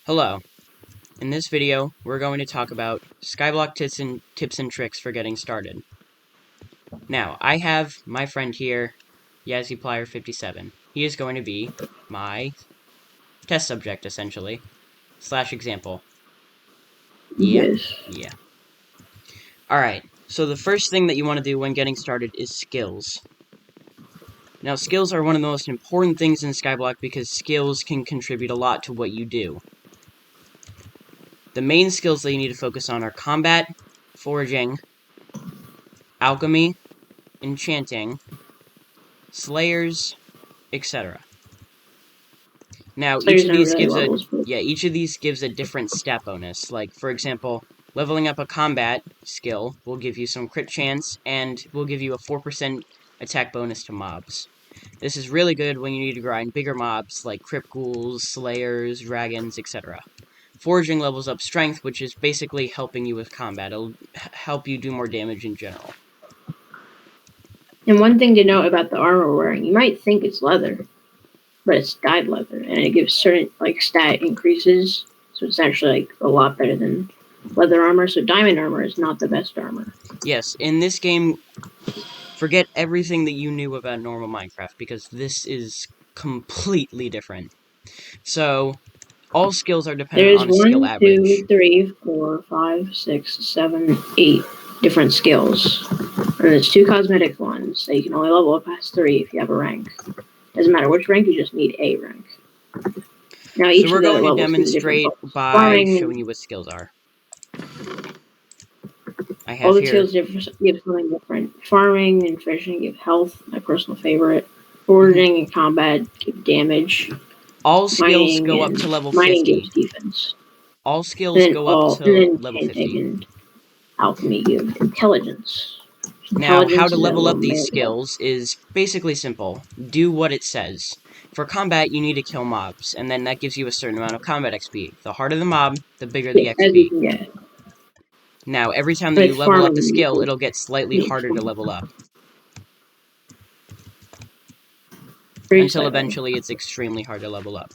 Hello. In this video, we're going to talk about Skyblock tips and tricks for getting started. Now, I have my friend here, YazzyPlier57. He is going to be my test subject, essentially, / example. Yes. Yeah. Alright, so the first thing that you want to do when getting started is skills. Now, skills are one of the most important things in Skyblock because skills can contribute a lot to what you do. The main skills that you need to focus on are combat, foraging, alchemy, enchanting, slayers, etc. Now, each of these gives a different stat bonus. Like, for example, leveling up a combat skill will give you some crit chance and will give you a 4% attack bonus to mobs. This is really good when you need to grind bigger mobs like crypt ghouls, slayers, dragons, etc. Foraging levels up strength, which is basically helping you with combat. It'll help you do more damage in general. And one thing to note about the armor wearing, you might think it's leather, but it's dyed leather, and it gives certain stat increases. So it's actually a lot better than leather armor. So diamond armor is not the best armor. Yes, in this game, forget everything that you knew about normal Minecraft, because this is completely different. So, all skills are dependent on a skill average. There's 1, 2, 3, 4, 5, 6, 7, 8 different skills. And there's 2 cosmetic ones, so you can only level up past 3 if you have a rank. Doesn't matter which rank, you just need a rank. Now, so we're going to demonstrate by showing you what skills are. I have all the here. skills give something different. Farming and fishing give health, my personal favorite. Foraging and combat give damage. All skills go up to level 50. Mining gives defense. All skills go up to level 50. And alchemy give intelligence. Now, how to level up these skills is basically simple. Do what it says. For combat, you need to kill mobs, and then that gives you a certain amount of combat XP. The harder the mob, the bigger the XP. Now, every time that you level up the skill, it'll get slightly harder to level up. Until eventually it's extremely hard to level up.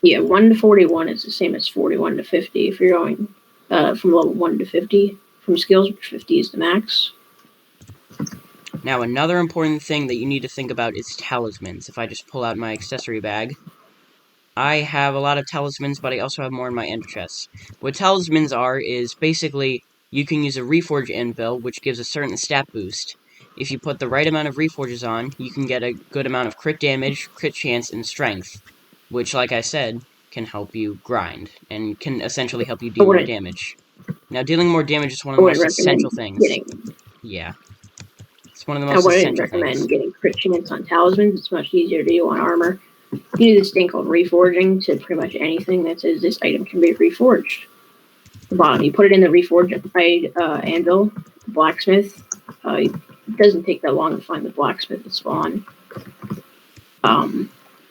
Yeah, 1 to 41 is the same as 41 to 50 if you're going from level 1 to 50 from skills, which 50 is the max. Now, another important thing that you need to think about is talismans. If I just pull out my accessory bag, I have a lot of talismans, but I also have more in my ender chest. What talismans are is basically you can use a reforge anvil, which gives a certain stat boost. If you put the right amount of reforges on, you can get a good amount of crit damage, crit chance, and strength, which, like I said, can help you grind, and can essentially help you do more damage. Now, dealing more damage is one of the most essential things. Yeah. It's one of the most essential things. I wouldn't recommend getting crit chance on talismans. It's much easier to do on armor. You do this thing called reforging to pretty much anything that says this item can be reforged. The bottom, you put it in the reforged anvil, blacksmith. It doesn't take that long to find the blacksmith at spawn. And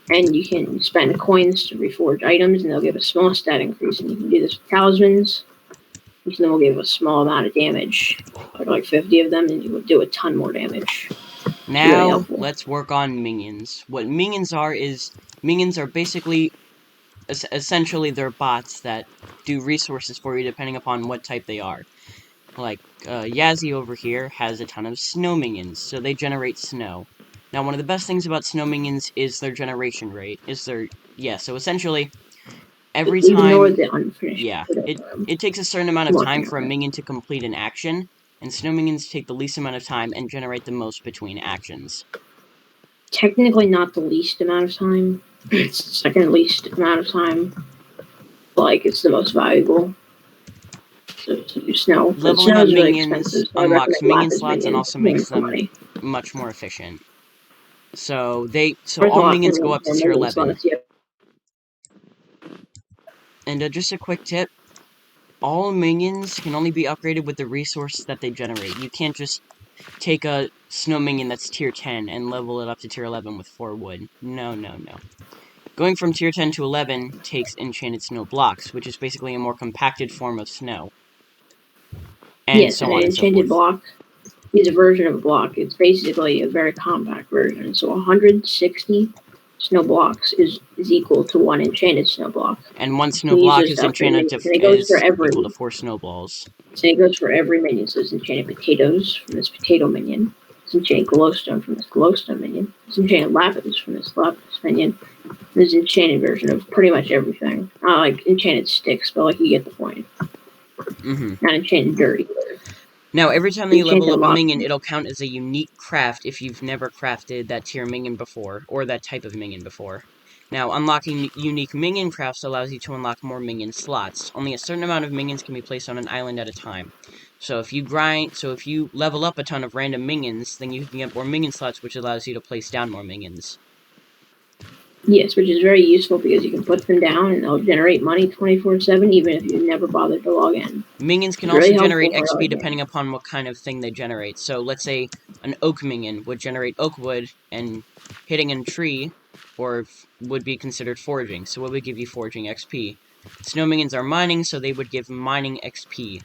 you can spend coins to reforge items, and they'll give a small stat increase. And you can do this with talismans, which then will give a small amount of damage, like 50 of them, and you will do a ton more damage. Now, really let's work on minions. What minions are basically, essentially, they're bots that do resources for you depending upon what type they are. Like, Yazzie over here has a ton of snow minions, so they generate snow. Now, one of the best things about snow minions is their generation rate. So essentially, every time... Yeah, it takes a certain amount of time for a minion to complete an action, and snow minions take the least amount of time and generate the most between actions. Technically not the least amount of time. It's the second least amount of time. It's the most valuable. So snow. Leveling up minions unlocks minion slots and also makes them much more efficient. So all minions go up to tier 11. And just a quick tip. All minions can only be upgraded with the resource that they generate. You can't just take a snow minion that's tier 10 and level it up to tier 11 with 4 wood. No. Going from tier 10 to 11 takes enchanted snow blocks, which is basically a more compacted form of snow. And so on and so forth. Enchanted block is a version of a block. It's basically a very compact version. So 160 snow blocks is equal to 1 enchanted snow block. And 1 snow block is enchanted and it goes for is every equal to 4 snowballs. So it goes for every minion. So it's enchanted potatoes from this potato minion. It's enchanted glowstone from this glowstone minion. It's enchanted lapis from this lapis minion. There's an enchanted version of pretty much everything. Not like enchanted sticks, but like you get the point. Not enchanted dirt either. Now, every time that you level up a minion, it'll count as a unique craft if you've never crafted that tier minion before, or that type of minion before. Now, unlocking unique minion crafts allows you to unlock more minion slots. Only a certain amount of minions can be placed on an island at a time. So if you level up a ton of random minions, then you can get more minion slots, which allows you to place down more minions. Yes, which is very useful because you can put them down and they'll generate money 24/7 even if you never bothered to log in. Minions can also generate XP depending upon what kind of thing they generate. So let's say an oak minion would generate oak wood, and hitting a tree would be considered foraging, so it would give you foraging XP. Snow minions are mining, so they would give mining XP.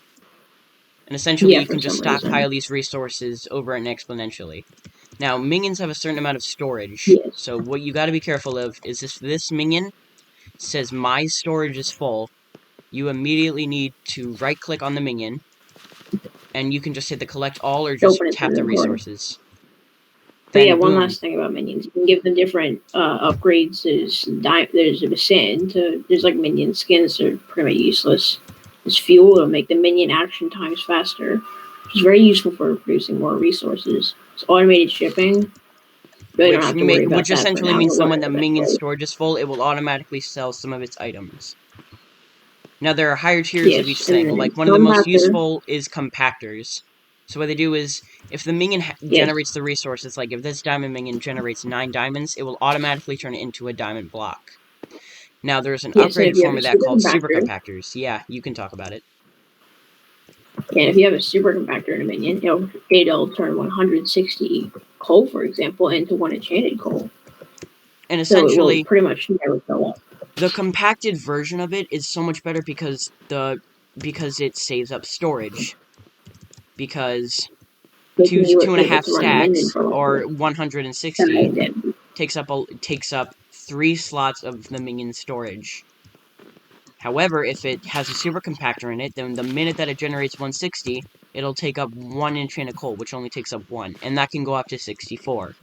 And essentially you can just stockpile these resources over and exponentially. Now, minions have a certain amount of storage, so what you gotta be careful of is if this minion says my storage is full, you immediately need to right-click on the minion, and you can just hit the collect all or just tap the resources. But yeah, one last thing about minions. You can give them different upgrades. There's a sand. There's like minion skins that are pretty much useless. There's fuel. It'll make the minion action times faster, which is very useful for producing more resources. It's automated shipping. Which essentially means that when the minion storage is full, it will automatically sell some of its items. Now, there are higher tiers of each thing. Like, one of the most useful is compactors. So what they do is, if the minion generates the resources, like if this diamond minion generates 9 diamonds, it will automatically turn it into a diamond block. Now, there's an upgraded form of that called super compactors. Yeah, you can talk about it. And if you have a super compactor in a minion, it'll turn 160 coal, for example, into 1 enchanted coal. And essentially, so it will pretty much never go up. The compacted version of it is so much better because it saves up storage. Because 2.5 stacks or 160 takes up 3 slots of the minion storage. However, if it has a super compactor in it, then the minute that it generates 160, it'll take up 1 enchanted coal, which only takes up 1, and that can go up to 64.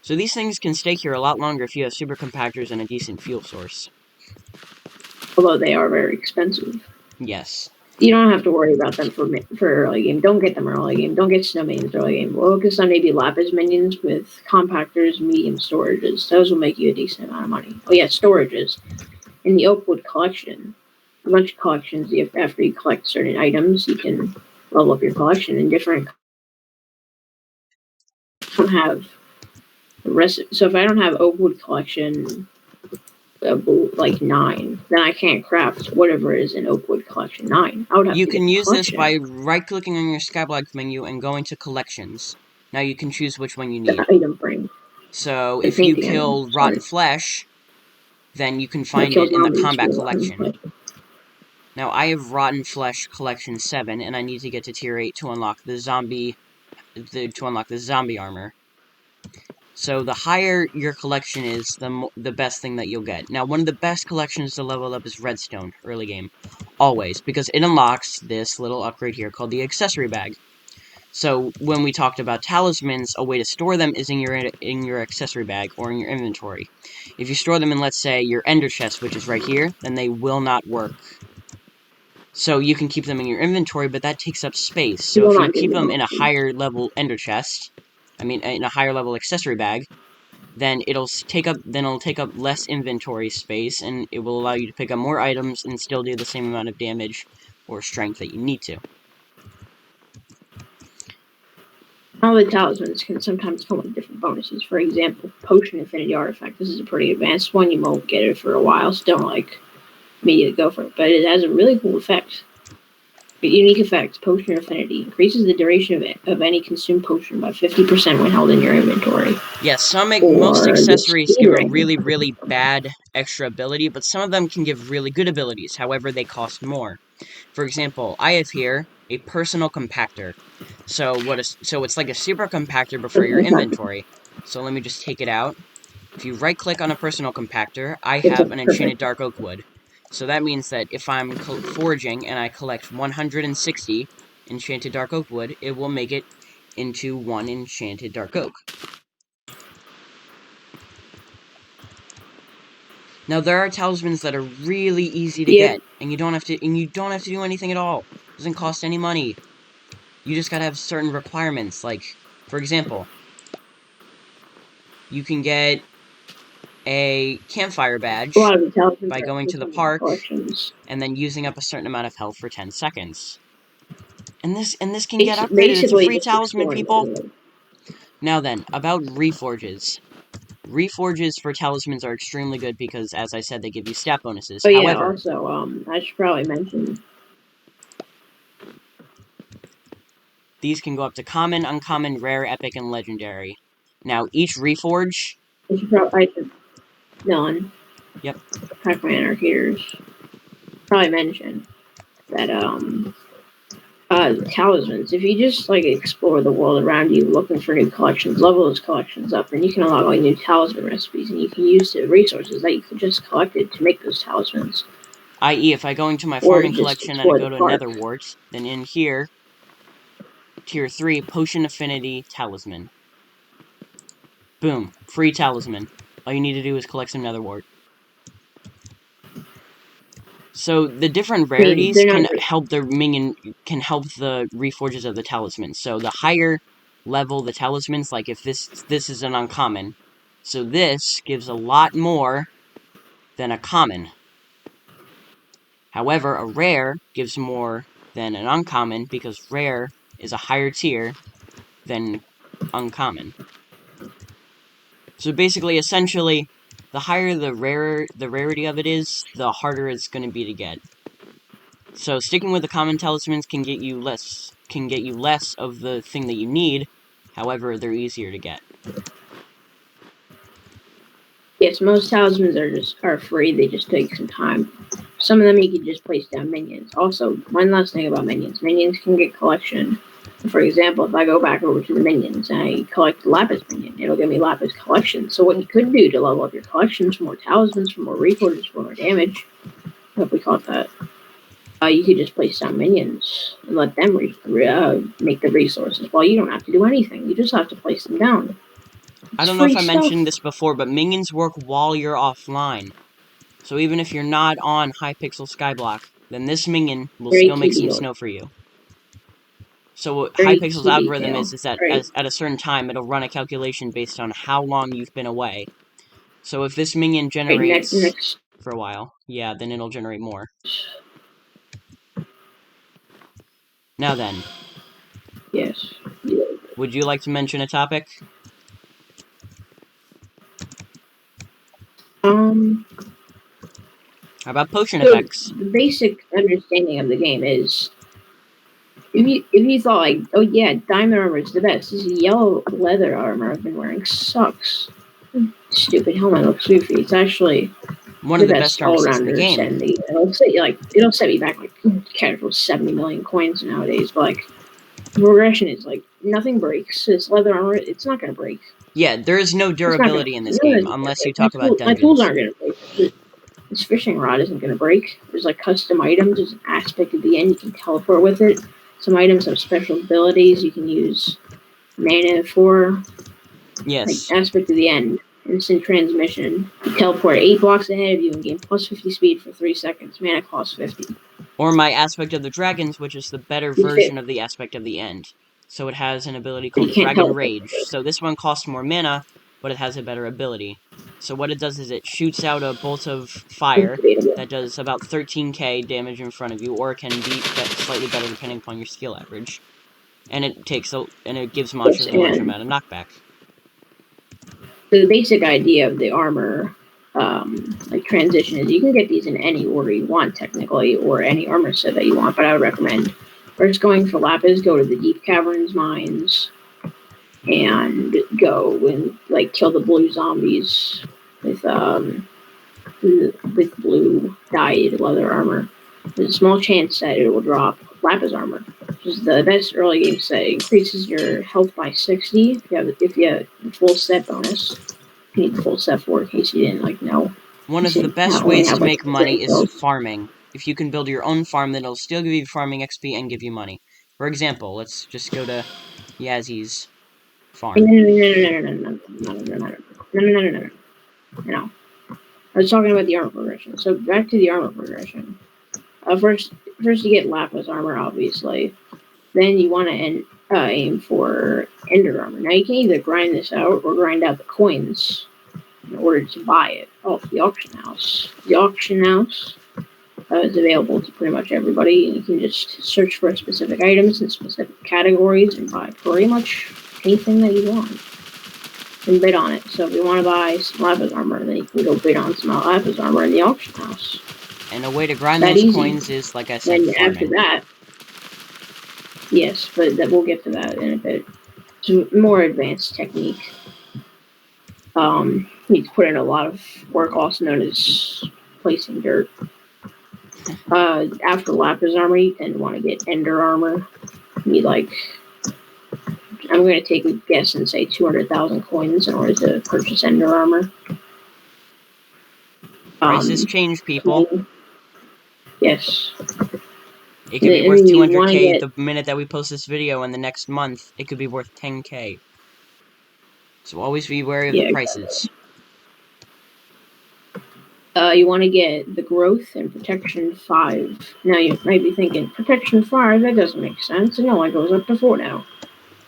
So these things can stay here a lot longer if you have super compactors and a decent fuel source. Although they are very expensive. Yes. You don't have to worry about them for early game. Don't get them early game. Don't get snow minions early game. Focus on maybe lapis minions with compactors, medium storages. Those will make you a decent amount of money. Oh yeah, storages. In the Oakwood collection, a bunch of collections, after you collect certain items, you can level up your collection in different. I don't have the rest. So if I don't have Oakwood collection, like 9, then I can't craft whatever is in Oakwood collection 9. I would have. You can use this by right-clicking on your Skyblock menu and going to collections. Now you can choose which one you need. The item frame. So if you kill rotten flesh, then you can find it in the combat collection. Now I have rotten flesh collection 7, and I need to get to tier 8 to unlock the zombie armor. So the higher your collection is, the best thing that you'll get. Now, one of the best collections to level up is redstone, early game. Always, because it unlocks this little upgrade here called the accessory bag. So, when we talked about talismans, a way to store them is in your accessory bag, or in your inventory. If you store them in, let's say, your ender chest, which is right here, then they will not work. So you can keep them in your inventory, but that takes up space. So if you keep them in a higher level ender chest, in a higher level accessory bag, then it'll take up less inventory space, and it will allow you to pick up more items and still do the same amount of damage or strength that you need to. All the talismans can sometimes come with different bonuses. For example, Potion Infinity Artifact. This is a pretty advanced one. You won't get it for a while, so don't immediately go for it. But it has a really cool effect. Unique effects. Potion Affinity increases the duration of any consumed potion by 50% when held in your inventory. Yes, most accessories give a really, really bad extra ability, but some of them can give really good abilities. However, they cost more. For example, I have here a personal compactor. So it's like a super compactor but for your inventory. So let me just take it out. If you right-click on a personal compactor, I It's a have an enchanted perfect. dark oak wood. So that means that if I'm foraging and I collect 160 enchanted dark oak wood, it will make it into 1 enchanted dark oak. Now there are talismans that are really easy to Yep. get, and you don't have to do anything at all. It doesn't cost any money. You just gotta have certain requirements, like, for example, you can get a campfire A badge lot of the talismans by are going to the come in park collections. and then using up a certain amount of health for 10 seconds. And this can get upgraded. It's a Basically, free just talisman, exploring the people. world. Now then, about reforges. Reforges for talismans are extremely good because, as I said, they give you stat bonuses. Oh yeah. However, Also, I should probably mention. these can go up to common, uncommon, rare, epic, and legendary. Now, each reforge... I should none. Yep. Pac-Man Arcaders. Probably mention that talismans. If you just like explore the world around you, looking for new collections, level those collections up, then you can unlock like new talisman recipes, and you can use the resources that you just collected to make those talismans. I.e., if I go into my Or farming just collection and I explore go the to a park. nether wart, then in here, tier 3, potion affinity talisman. Boom. Free talisman. All you need to do is collect some nether wart. So the different I mean, rarities they're not. can help the reforges of the talismans. So the higher level the talismans, like if this is an uncommon, so this gives a lot more than a common. However, a rare gives more than an uncommon because rare is a higher tier than uncommon. So basically, essentially, the higher the rarity of it is, the harder it's going to be to get. So sticking with the common talismans can get you less of the thing that you need. However, they're easier to get. Yes, most talismans are free. They just take some time. Some of them you can just place down minions. Also, one last thing about minions: minions can get collection. For example, if I go back over to the minions and I collect the Lapis minion, it'll give me Lapis collection. So what you could do to level up your collections for more talismans, for more reforges, for more damage, if we call it that, you could just place down minions and let them make the resources. Well, you don't have to do anything. You just have to place them down. I It's don't know if free I stuff. mentioned this before, but minions work while you're offline. So even if you're not on Hypixel Skyblock, then this minion will Very still make key some deal. snow for you. So what Very Hypixel's key algorithm detail. is that Right. at a certain time, it'll run a calculation based on how long you've been away. So if this minion Right. generates Next. for a while, yeah, then it'll generate more. Now then, Yes. would you like to mention a topic? Um. How about potion So effects? the basic understanding of the game is if you thought like, oh yeah, diamond armor is the best. This yellow leather armor I've been wearing sucks. Stupid helmet looks goofy. It's actually One the of the best best armor all sets in the rounder game. set in the it'll set me back like casual 70 million coins nowadays, but like progression is like nothing breaks. This leather armor, it's not gonna break. Yeah, there is no It's not gonna durability in this none of game, it's gonna unless you break. talk about My tools dungeons. aren't gonna break. This fishing rod isn't gonna break. There's like custom items, there's an aspect at the end you can teleport with it. Some items have special abilities you can use mana for. Like Yes. aspect of the end. Instant transmission. You teleport 8 blocks ahead of you and gain plus 50 speed for 3 seconds. Mana costs 50. Or my Aspect of the Dragons, which is the better version of the Aspect of the End. So it has an ability But called you can't Dragon teleport. Rage. So this one costs more mana, but it has a better ability. So what it does is it shoots out a bolt of fire that does about 13k damage in front of you, or it can be slightly better depending upon your skill average. And it gives Yes, monsters a large and amount of knockback. so the basic idea of the armor, like transition, is you can get these in any order you want, technically, or any armor set that you want. But I would recommend first going for Lapis, go to the deep caverns mines, and go and like kill the blue zombies with blue dyed leather armor. There's a small chance that it will drop Lapis armor, which is the best early game set. It increases your health by 60 if you have the full set bonus. You need the full set for in case you didn't know. One of the best ways to make money is farming. If you can build your own farm, then it'll still give you farming XP and give you money. For example, let's just go to Yazzy's farm. No. I was talking about the armor progression. So back to the armor progression. First you get lapis armor, obviously. Then you want to aim for ender armor. Now you can either grind this out or grind out the coins in order to buy it off the auction house. The auction house is available to pretty much everybody, and you can just search for specific items in specific categories and buy pretty much anything that you want and bid on it. So if you want to buy some lapis armor, then you can go bid on some lapis armor in the auction house. And a way to grind those coins is, like I said, then farming. After that, yes, but we'll get to that in a bit. It's a more advanced technique. You need to put in a lot of work, also known as placing dirt. After lapis armor, you tend to want to get ender armor. You need I'm going to take a guess and say 200,000 coins in order to purchase ender armor. Prices change, people. Yes. It could be worth 200k the minute that we post this video, and the next month, it could be worth 10k. So always be wary of the prices. You want to get the growth and protection 5. Now you might be thinking, protection 5, that doesn't make sense. It only goes up to 4 now.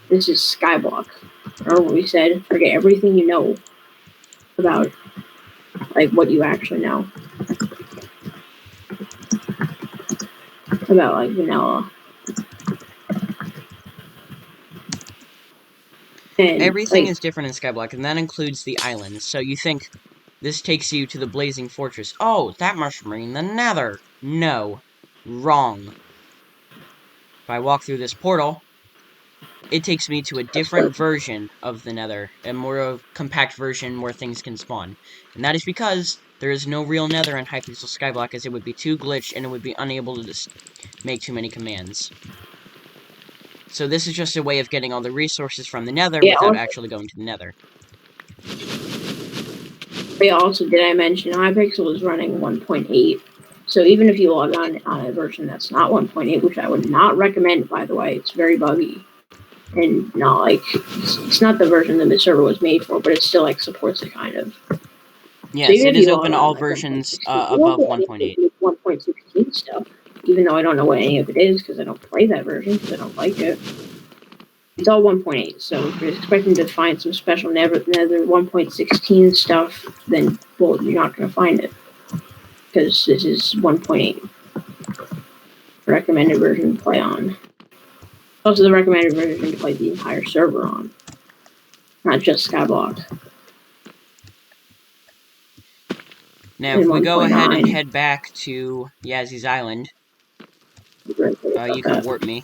This is Skyblock. Remember what we said? Forget everything you know about, what you actually know. About, vanilla. And, everything is different in Skyblock, and that includes the islands. So you think this takes you to the Blazing Fortress. Oh, that must mean the Nether. No. Wrong. If I walk through this portal, it takes me to a different version of the Nether, a more compact version where things can spawn. And that is because there is no real Nether in Hypixel Skyblock, as it would be too glitched and it would be unable to just make too many commands. So this is just a way of getting all the resources from the Nether without actually going to the Nether. Also, did I mention Hypixel is running 1.8? So even if you log on a version that's not 1.8, which I would not recommend, by the way, it's very buggy. And not it's not the version that the server was made for, but it still supports it kind of. Yes, so it is open to all versions above 1.8. 1.16 stuff, even though I don't know what any of it is because I don't play that version because I don't like it. It's all 1.8, so if you're expecting to find some special Nether 1.16 stuff, then, well, you're not going to find it. Because this is 1.8. Recommended version to play on. Also the recommended version to play the entire server on. Not just Skyblock. Now, if we go ahead and head back to Yazzy's Island, you can warp me.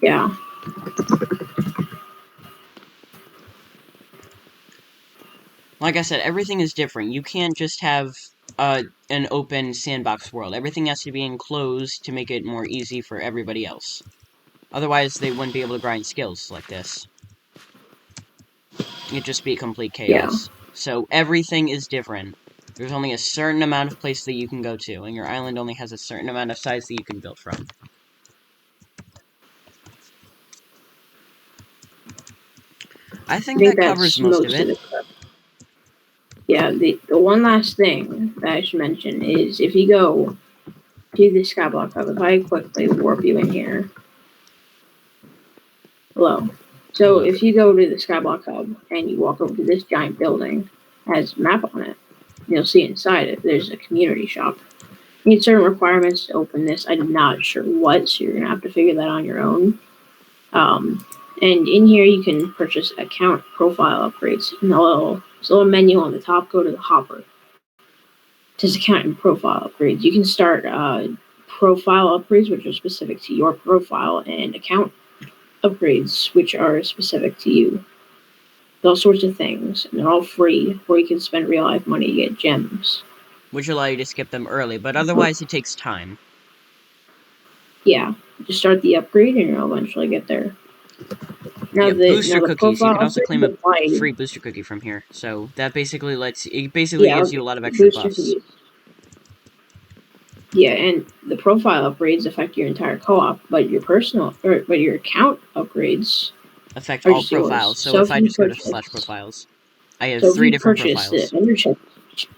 Yeah. Like I said, everything is different. You can't just have an open sandbox world. Everything has to be enclosed to make it more easy for everybody else. Otherwise, they wouldn't be able to grind skills like this. It'd just be complete chaos. Yeah. So everything is different. There's only a certain amount of place that you can go to, and your island only has a certain amount of size that you can build from. I think that covers most of it. Yeah, the one last thing that I should mention is if you go to the Skyblock Hub, if I quickly warp you in here. Hello. So if you go to the Skyblock Hub and you walk over to this giant building, it has a map on it. You'll see inside it, there's a community shop. You need certain requirements to open this. I'm not sure what, so you're going to have to figure that on your own. And in here, you can purchase account profile upgrades. In the little menu on the top, go to the hopper. It says account and profile upgrades. You can start profile upgrades, which are specific to your profile, and account upgrades, which are specific to you. All sorts of things, and they're all free, or you can spend real life money to get gems. Which allow you to skip them early, but otherwise it takes time. Yeah, just start the upgrade and you'll eventually get there. Now Yeah, booster the cookies. You profile can also upgrade claim is a applied. free booster cookie from here. So that basically Yeah, gives you a lot of extra booster buffs. cookies. Yeah, and the profile upgrades affect your entire co-op, but your account upgrades Affect are all just yours. profiles. So if I just go to slash profiles, I have So if 3 you different purchase the profiles. membership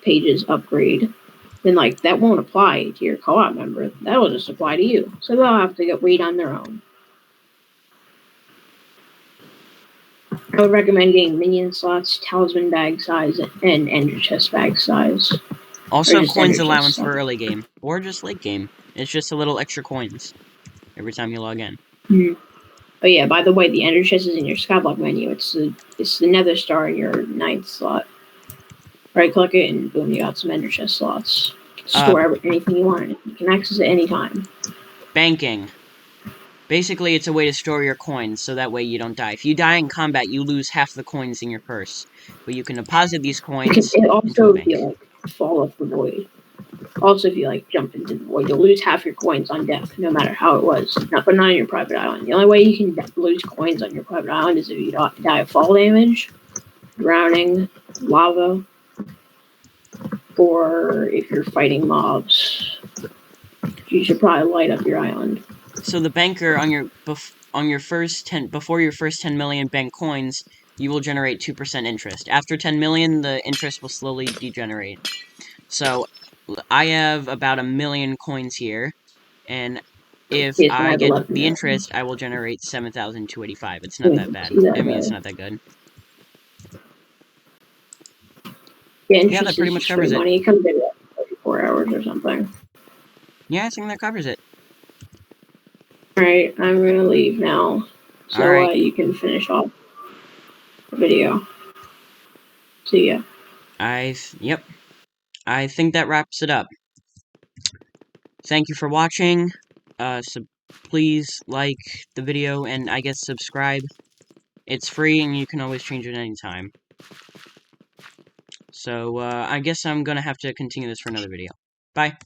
pages upgrade, then like that won't apply to your co-op member. That'll just apply to you. So they'll have to wait on their own. I would recommend getting minion slots, talisman bag size, and ender chest bag size. Also, Just coins ender chest allowance stuff. for early game, or just late game. It's just a little extra coins every time you log in. Oh yeah, by the way, the ender chest is in your Skyblock menu. It's the nether star in your 9th slot. Right click it and boom, you got some ender chest slots. Store anything you want in it. You can access it anytime. Banking. Basically, it's a way to store your coins, so that way you don't die. If you die in combat, you lose half the coins in your purse. But you can deposit these coins It into a also, if bank. you like fall off the void. Also, if you like jump into the void, you'll lose half your coins on death, no matter how it was. But not on your private island. The only way you can lose coins on your private island is if you die of fall damage, drowning, lava, or if you're fighting mobs. You should probably light up your island. So the banker on your first 10 before your first 10 million bank coins, you will generate 2% interest. After 10 million, the interest will slowly degenerate. So I have about 1 million coins here, and if Yes, I I have get 11 the million. interest, I will generate 7,285. It's not that Yeah, bad. see that I mean, it's bad. not that good. Yeah, Yeah, that interest pretty is much just free covers it. money. It comes in like 34 hours or something. Yeah, I think that covers it. Alright, I'm gonna leave now. So Alright. you can finish off the video. See ya. Yep. I think that wraps it up. Thank you for watching. Please like the video and I guess subscribe. It's free and you can always change it anytime. So, I guess I'm gonna have to continue this for another video. Bye.